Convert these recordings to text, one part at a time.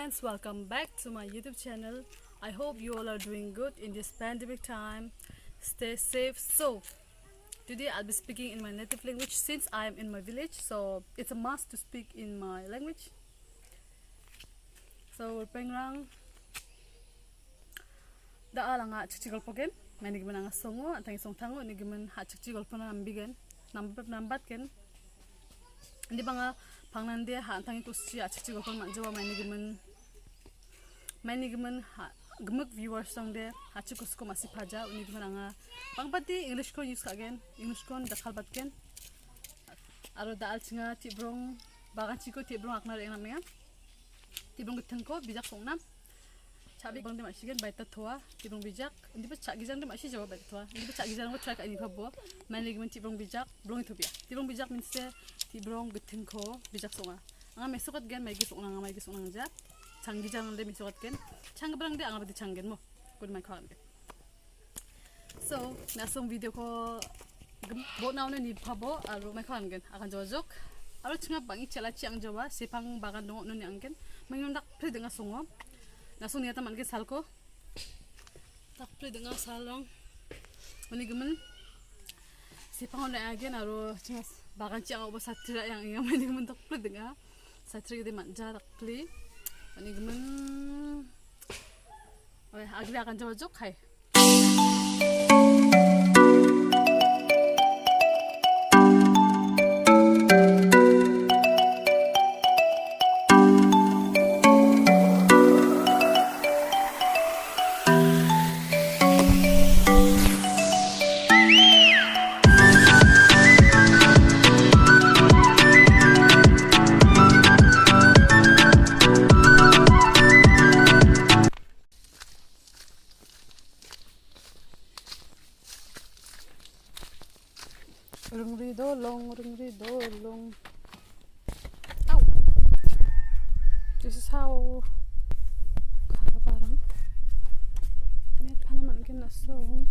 friends, welcome back to my YouTube channel. I hope you all are doing good in this pandemic time. Stay safe. So today I'll be speaking in my native language since I am in my village, so it's a must to speak in my language. So pengrang da nga chikchigol pogen manig mananga songo antang song tango ni gimen ha chikchigol pona ambigen nambat ken ndi banga pangnande ha antang kusi chikchigol pon manjawa manig gimen ha gemuk viewers song de ha chikusko masih paja uni gimen anga pangpati english ko use again english kon dakhal batken aro da alchinga Tebrong bagan chiko Tebrong aknar eng namanya Tebrong gitengko bijak songnam Cabi bang demak sigen baita tua Tebrong bijak ndi pa cak gizang demak si jawab baita tua ndi pa cak gizang ko try ka ini phabo management Tebrong bijak brong itu bia Tebrong bijak means Tebrong gitengko bijak songa anga mesokot gen mai gis anga mai gis anga ja changgijang le mesokot gen changbrang de anga badi changgen mo good my khan so nasong video ko bo naune ni phabo aro mai khan gen akan jojok aro chinga bangi chela chiang jawa sepang bagan dong noni anggen mangyondak pre denga songo nasong niata man ke salko tak pre denga salong oni gemen sepang on agen aro chinga bagan chiang obo satira yang mani gemen tak pre denga satira de manja tak pre oni gemen oi agli akan jojok hai rungri dolong. Ow. This is how kaga parang net panaman ken nasong.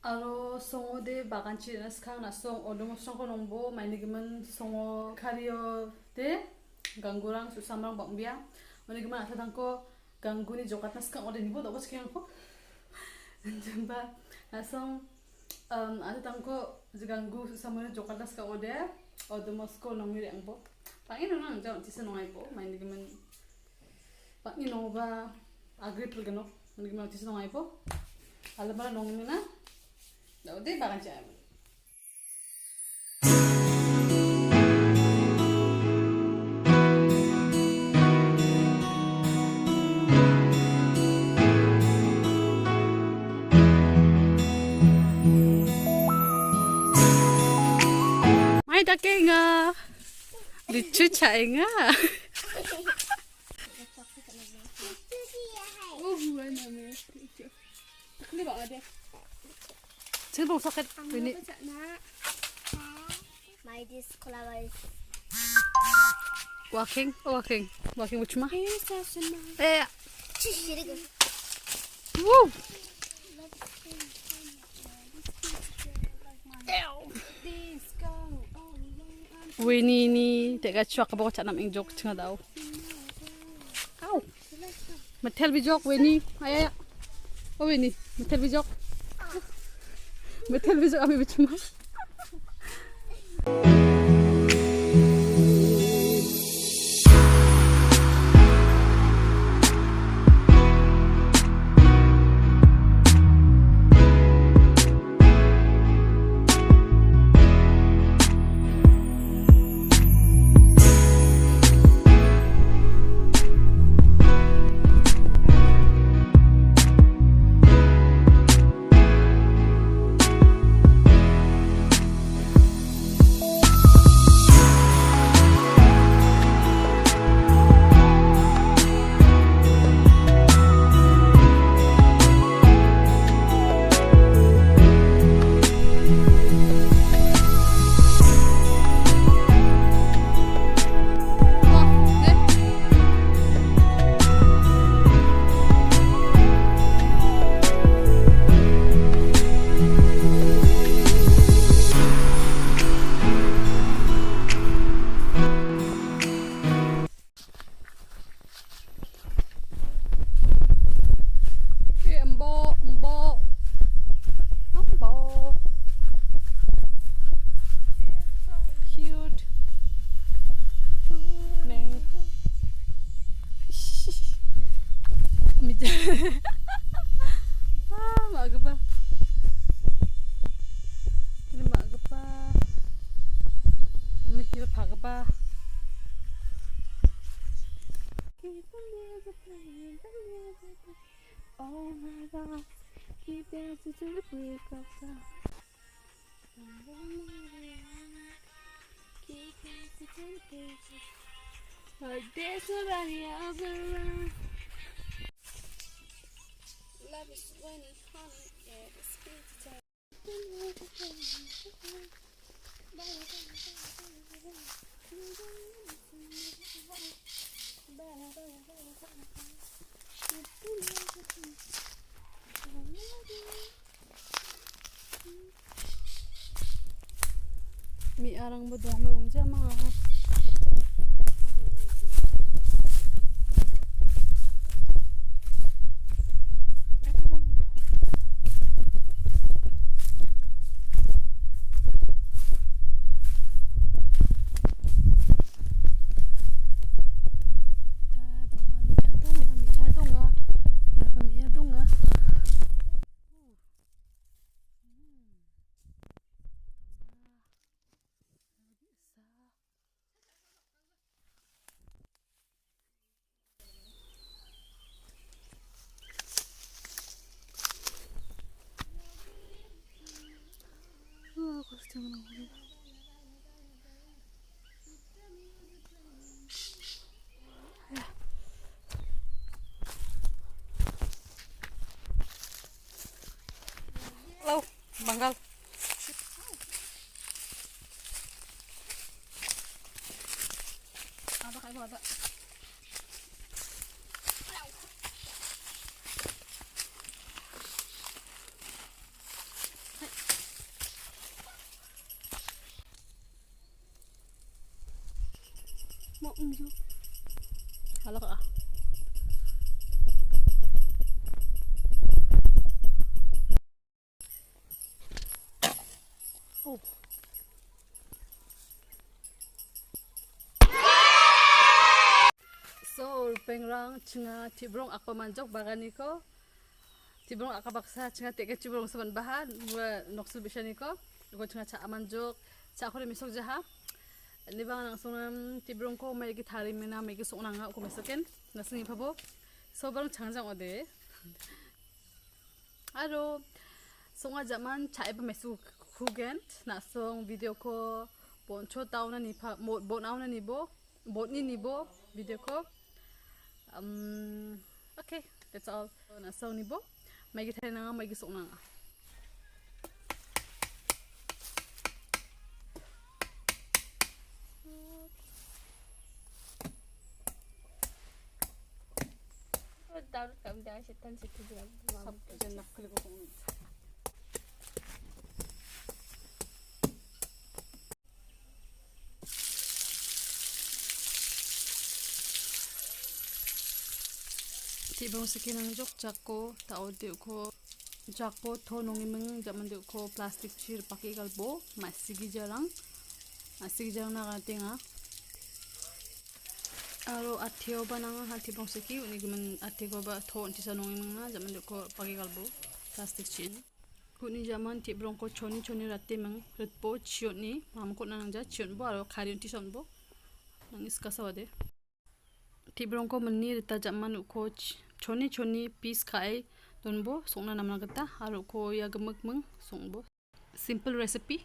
Aro songo de baganchi naskang nasong odomo songo nongbo mainigiman songo kario de gangurang susamrang bangbia manigiman atadangko gangguni jokat naskang ode nibo dobo sekian ko jamba nasong atadangko ganggu susamrang jokat naskang ode odomosko nongmiri angbo pangin nang jang tisa nongai bo mainigiman pangin nongba agri pergeno manigiman tisa nongai bo alabara nongmina udah bagan jam. Mai dah kenga, lucu cahaya. Oh, mana ni? Ni bawa dia. Tebrong sakit ini. My discolor is walking which ma? Eh. Woo. Winnie ni tega chuak ba cha nam ing jok chinga daw. Aw. Matel bi jok Winnie. Aya. Oh Winnie, matel bi jok. Betul kami bercuma. Keep dancing to the break of dawn. Keep dancing to the break of dawn. Like there's nobody else around. Love is when it's honey, yeah, the speed to turn. Mi arang mo dong merong jama. Lau, banggal. Ada kayak ada. Mau unjuk. Halo kak. Oh. So, pengrang cenga Tebrong apa manjok bagan niko. Tebrong aka baksa cenga teke Tebrong saban bahan gua noksul bisa niko. Gua cenga ca manjok ca aku misok jaha. Ni bang langsung Tebrong ko mai gi thari mena mai gi sok nanga aku misoken. Nasing iphabo. So bang changjang ode. Aro songa zaman ca iba mesu kugen nasong video ko boncho tauna ni pa bon auna ni bo botni ni bo video ko. Okay, that's all. Nasong ni bo. Mai gi thari nanga mai gi sok nanga. Taruh kami dah setan situ juga. Sampai jenak kali ko. Tebrong sekinang jok jako tao de ko jakpo to nongi meng zaman de ko plastik chir pakai galbo masigi jarang na katinga aro atio bananga ha Tebrong seki uni gumen atio ba to antisa nongi meng zaman de ko pakai galbo plastik chin kuni zaman Tebrong ko choni ratte meng retpo chiot ni mam ko nang ja chiot bo aro khari unti son bo nang iska sawade Tebrong ko menni rita zaman ko choni piece kai donbo songna namna gata aro ko ya gemek meng songbo simple recipe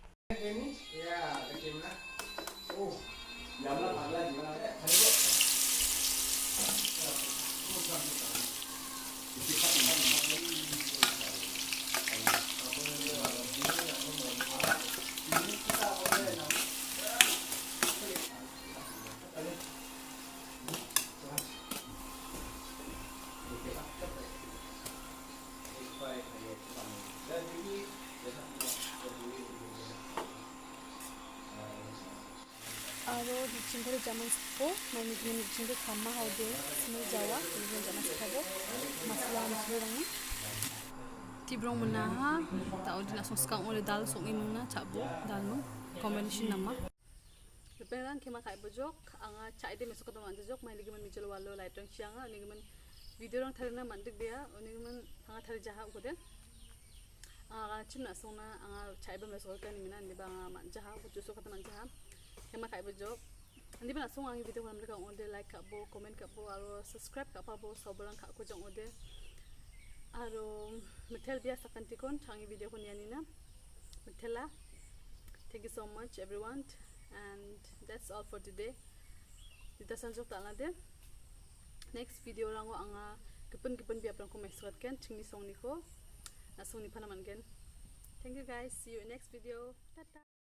aro di cingkore zaman sepo mani gini cingkore kama haude semua Jawa kemudian zaman sepo masalah rangi Tebrong menaha tau di langsung sekang oleh dal song imuna cakbo dal meng combination nama leperan kema kai bojok anga cai de mesok ketemu anjok main ligiman mijel walo laitong sianga ni giman video orang tharina mandik dia ni giman anga thari jaha ko den anga chimna songna anga cai ba mesok kan ni mina ni ba anga man jaha ko juso kata man jaha kema kai bojok andi bana song ang video kan mereka onde like kabo comment kabo aro subscribe kapa bo sobrang kak ko jong ode Aro metel biasa kantikon changi video ko niyanina. Metela. Thank you so much everyone, and that's all for today. Dita sanjok ta de. Next video rango anga kepun biap rang ko mesrat ken chingni song ni ko. Na song ni panaman ken. Thank you guys. See you in next video. Tata.